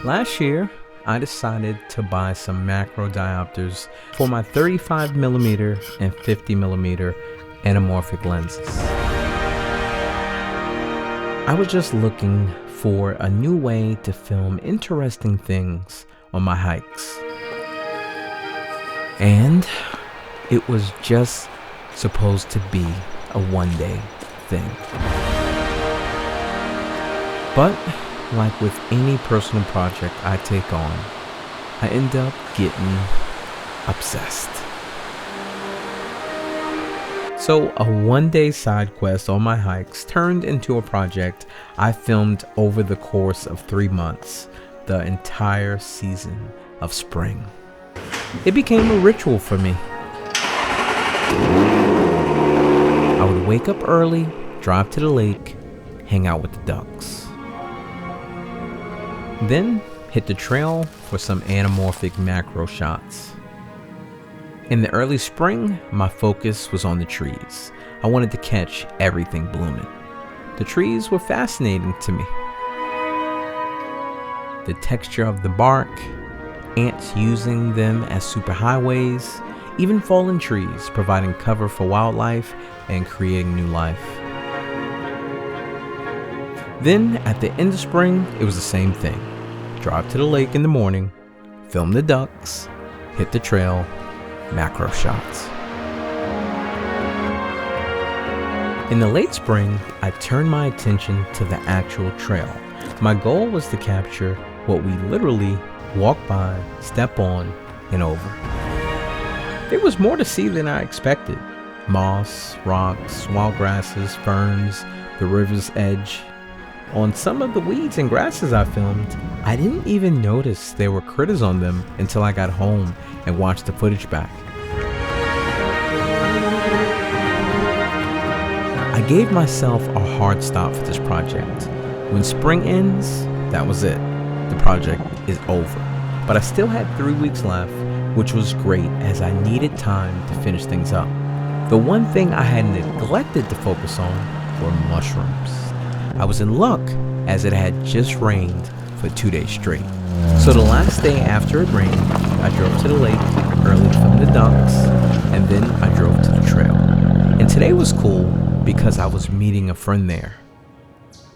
Last year, I decided to buy some macro diopters for my 35mm and 50mm anamorphic lenses. I was just looking for a new way to film interesting things on my hikes. And it was just supposed to be a one-day thing. But like with any personal project I take on, I end up getting obsessed. So a one-day side quest on my hikes turned into a project I filmed over the course of 3 months, the entire season of spring. It became a ritual for me. I would wake up early, drive to the lake, hang out with the ducks. Then hit the trail for some anamorphic macro shots. In the early spring, my focus was on the trees. I wanted to catch everything blooming. The trees were fascinating to me. The texture of the bark, ants using them as superhighways, even fallen trees providing cover for wildlife and creating new life. Then, at the end of spring, it was the same thing. Drive to the lake in the morning, film the ducks, hit the trail, macro shots. In the late spring, I turned my attention to the actual trail. My goal was to capture what we literally walk by, step on, and over. There was more to see than I expected. Moss, rocks, wild grasses, ferns, the river's edge. On some of the weeds and grasses I filmed, I didn't even notice there were critters on them until I got home and watched the footage back. I gave myself a hard stop for this project. When spring ends, that was it. The project is over. But I still had 3 weeks left, which was great as I needed time to finish things up. The one thing I had neglected to focus on were mushrooms. I was in luck as it had just rained for 2 days straight. So the last day after it rained, I drove to the lake, early to film the ducks, and then I drove to the trail. And today was cool because I was meeting a friend there.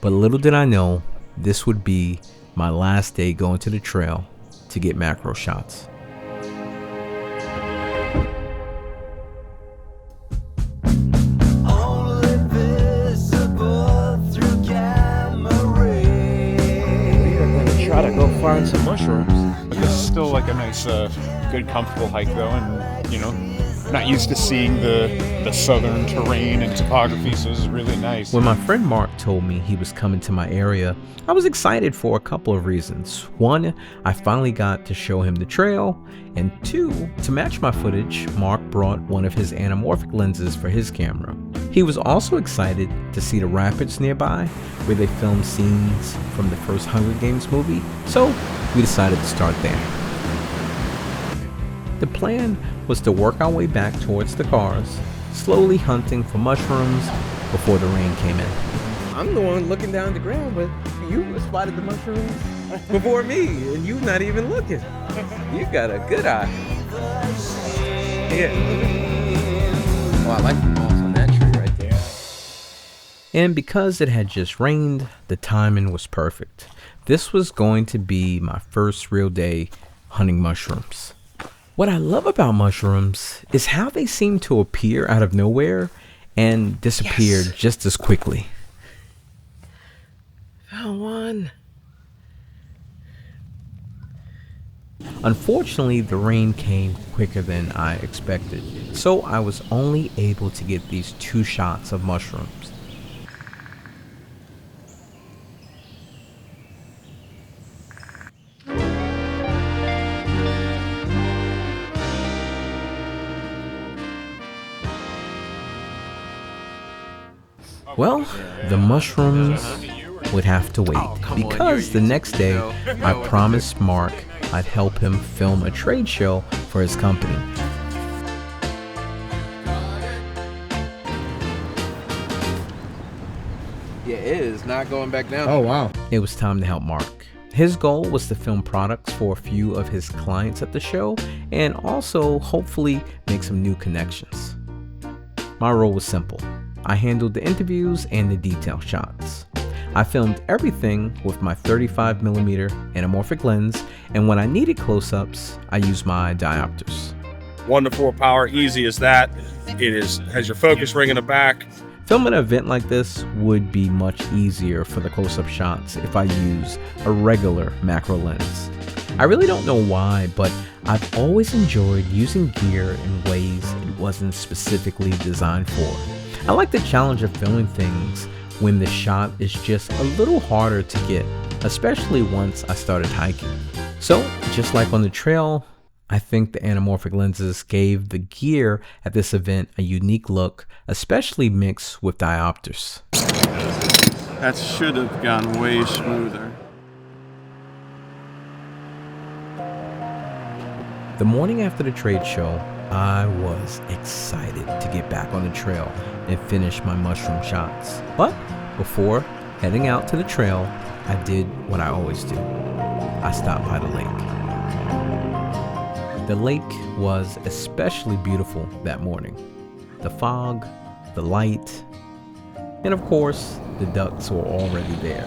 But little did I know, this would be my last day going to the trail to get macro shots. Try to go find some mushrooms. But this is still like a nice, good, comfortable hike though, and not used to seeing the southern terrain and topography, so this is really nice. When my friend Mark told me he was coming to my area, I was excited for a couple of reasons. One, I finally got to show him the trail, and two, to match my footage, Mark brought one of his anamorphic lenses for his camera. He was also excited to see the rapids nearby, where they filmed scenes from the first Hunger Games movie, so we decided to start there. The plan was to work our way back towards the cars, slowly hunting for mushrooms before the rain came in. I'm the one looking down the ground, but you spotted the mushrooms before me, and you not even looking. You got a good eye. Yeah. Oh, I like the moss on that tree right there. And because it had just rained, the timing was perfect. This was going to be my first real day hunting mushrooms. What I love about mushrooms is how they seem to appear out of nowhere and disappear just as quickly. Found one. Unfortunately, the rain came quicker than I expected, so I was only able to get these 2 shots of mushrooms. Well, the mushrooms would have to wait because the next day I promised Mark I'd help him film a trade show for his company. Yeah, it is not going back down. Oh, wow. It was time to help Mark. His goal was to film products for a few of his clients at the show and also hopefully make some new connections. My role was simple. I handled the interviews and the detail shots. I filmed everything with my 35mm anamorphic lens, and when I needed close-ups, I used my diopters. 1:4 power, easy as that. Has your focus ring in the back. Filming an event like this would be much easier for the close-up shots if I use a regular macro lens. I really don't know why, but I've always enjoyed using gear in ways it wasn't specifically designed for. I like the challenge of filming things when the shot is just a little harder to get, especially once I started hiking. So, just like on the trail, I think the anamorphic lenses gave the gear at this event a unique look, especially mixed with diopters. That should have gone way smoother. The morning after the trade show, I was excited to get back on the trail and finish my mushroom shots. But before heading out to the trail, I did what I always do. I stopped by the lake. The lake was especially beautiful that morning. The fog, the light, and of course, the ducks were already there.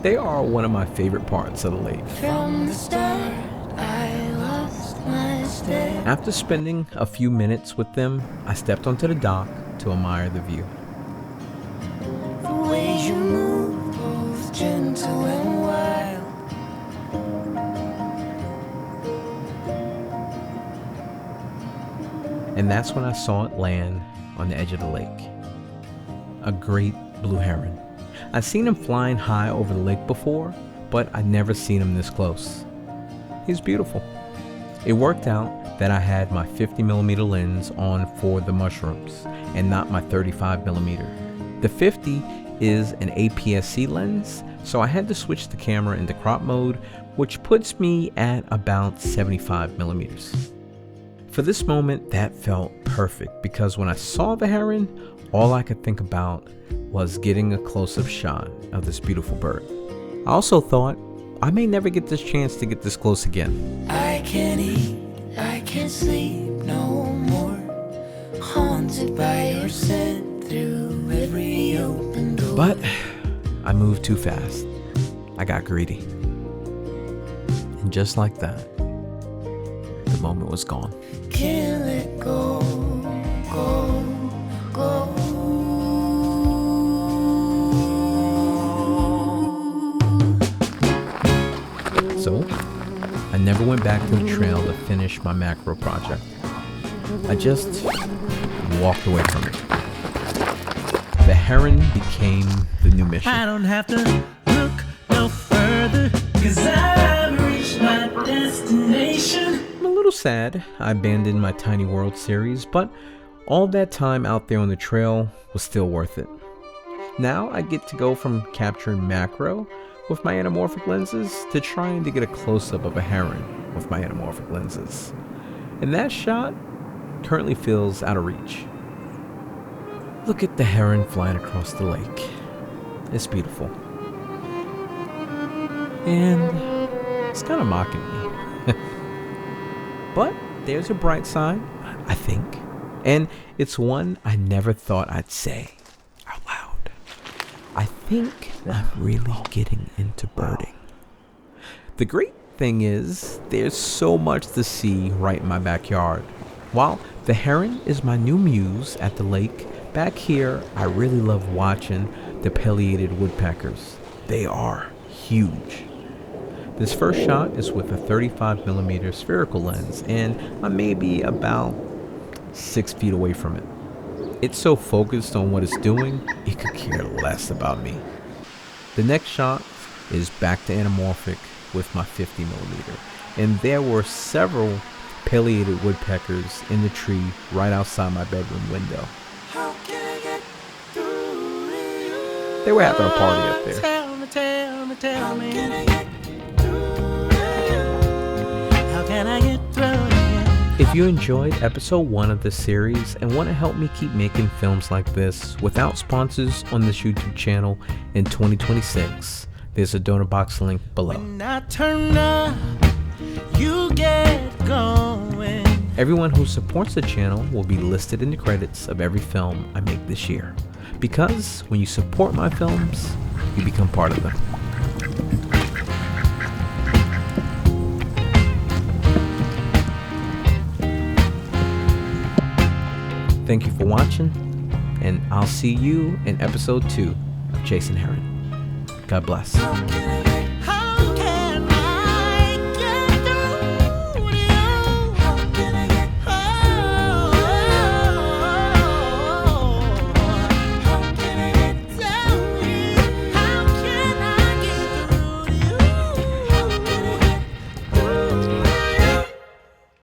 They are one of my favorite parts of the lake. From the start, I lost my step. After spending a few minutes with them, I stepped onto the dock to admire the view. The way you move, both gentle and wild. And that's when I saw it land on the edge of the lake. A great blue heron. I'd seen him flying high over the lake before, but I'd never seen him this close. He's beautiful. It worked out that I had my 50mm lens on for the mushrooms and not my 35mm. The 50 is an APS-C lens, so I had to switch the camera into crop mode, which puts me at about 75mm. For this moment, that felt perfect because when I saw the heron, all I could think about was getting a close-up shot of this beautiful bird. I also thought, I may never get this chance to get this close again. I can't eat, I can't sleep no more. Haunted by your scent through every open door. But I moved too fast. I got greedy. And just like that, the moment was gone. Can't let go, go. So, I never went back to the trail to finish my macro project. I just walked away from it. The heron became the new mission. I don't have to look no further, 'cause I've reached my destination. I'm a little sad I abandoned my Tiny World series, but all that time out there on the trail was still worth it. Now I get to go from capturing macro with my anamorphic lenses to trying to get a close-up of a heron with my anamorphic lenses. And that shot currently feels out of reach. Look at the heron flying across the lake. It's beautiful. And it's kind of mocking me. But there's a bright side, I think. And it's one I never thought I'd say out loud. I think I'm really getting into birding. The great thing is, there's so much to see right in my backyard. While the heron is my new muse at the lake, back here I really love watching the pileated woodpeckers. They are huge. This first shot is with a 35mm spherical lens, and I'm maybe about 6 feet away from it. It's so focused on what it's doing, it could care less about me. The next shot is back to anamorphic with my 50mm, and there were several pileated woodpeckers in the tree right outside my bedroom window. How can I get through you? They were having a party up there. Tell me. How can I get through you? How can I get through you? If you enjoyed episode 1 of this series and want to help me keep making films like this without sponsors on this YouTube channel in 2026, There's a donor box link below. When I turn up, you get going. Everyone who supports the channel will be listed in the credits of every film I make this year. Because when you support my films, you become part of them. Thank you for watching, and I'll see you in episode 2 of Chasing Heron. God bless.